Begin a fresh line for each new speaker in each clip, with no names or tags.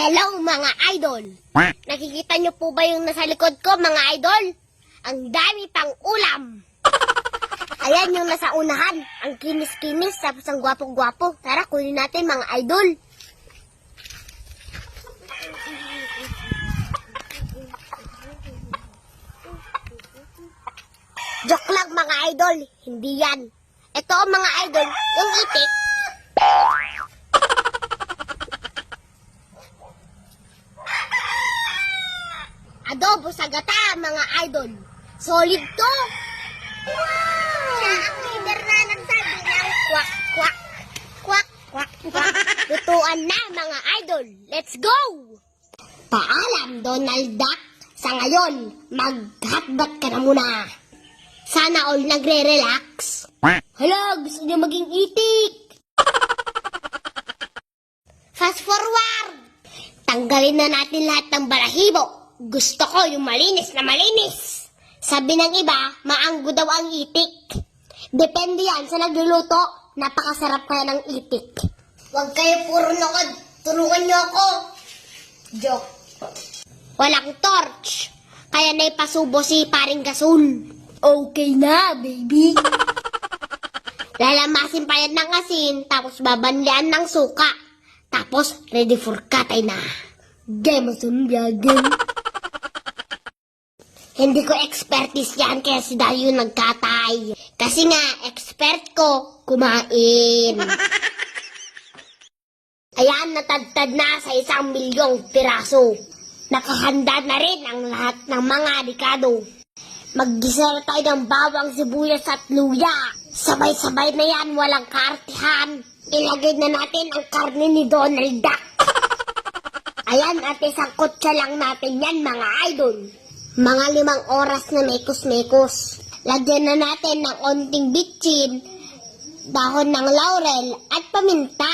Hello mga idol! Nakikita niyo po ba yung nasa likod ko mga idol? Ang dami pang ulam! Ayan yung nasa unahan. Ang kinis-kinis tapos ang gwapo-gwapo. Tara kunin natin mga idol. Joke lang mga idol. Hindi yan. Ito mga idol, yung itik. Adobo sa gata, mga idol. Solid to. Wow! Siya ang leader na nagsabi ng kwak, kwak, kwak, kwak, kwak. Lutuan na, mga idol. Let's go! Paalam, Donald Duck. Sa ngayon, mag-hotbat ka na muna. Sana all nagre-relax. Hala, gusto niyo maging itik. Fast forward. Tanggalin na natin lahat ng balahibo. Gusto ko yung malinis na malinis. Sabi ng iba, maanggo daw ang itik. Depende yan sa nagluluto. Napakasarap kaya ng itik. Huwag kayo puro nokod. Tulungan niyo ako. Joke. Walang torch. Kaya na ipasubo si paring Gasol. Okay na, baby. Lalamasin pa yan ng asin, tapos babanlian ng suka. Tapos, ready for katay na. Game of Dragon. Hindi ko expertise yan kaya si Dayo nagkatay. Kasi nga, expert ko kumain. Ayan, natadtad na sa 1,000,000 piraso. Nakahanda na rin ang lahat ng mga ricado. Maggisa tayo ng bawang, sibuyas at luya. Sabay-sabay na yan, walang kaartihan. Ilagay na natin ang karne ni Donald Duck. Ayan, ate, sangkotsa lang natin yan, mga idol. Mga 5 oras na mekos-mekos. Lagyan na natin ng onting bitchin, dahon ng laurel at paminta.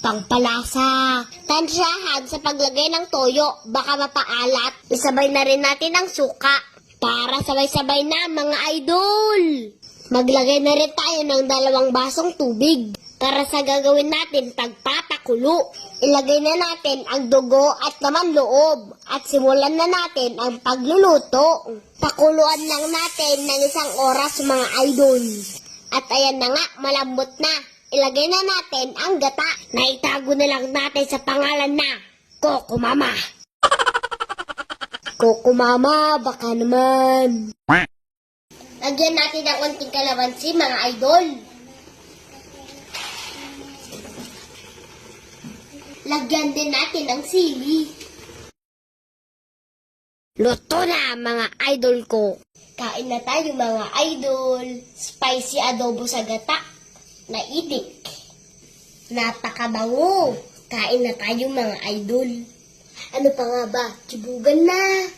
Pangpalasa. Tansyahan sa paglagay ng toyo, baka mapaalat. Isabay na rin natin ang suka para sabay-sabay na mga idol. Maglagay na rin tayo ng 2 basong tubig para sa gagawin natin pagpapakulo. Ilagay na natin ang dugo at laman loob at simulan na natin ang pagluluto. Pakuluan lang natin ng 1 oras mga idol. At ayan na nga, malambot na. Ilagay na natin ang gata na itago na lang natin sa pangalan na Coco Mama. Coco Mama, baka naman. Lagyan natin ng konting kalamansi mga idol. Lagyan din natin ng sili. Luto na mga idol ko. Kain na tayo mga idol. Spicy adobo sa gata na itik. Napakabango. Kain na tayo mga idol. Ano pa nga ba? Kibugan na.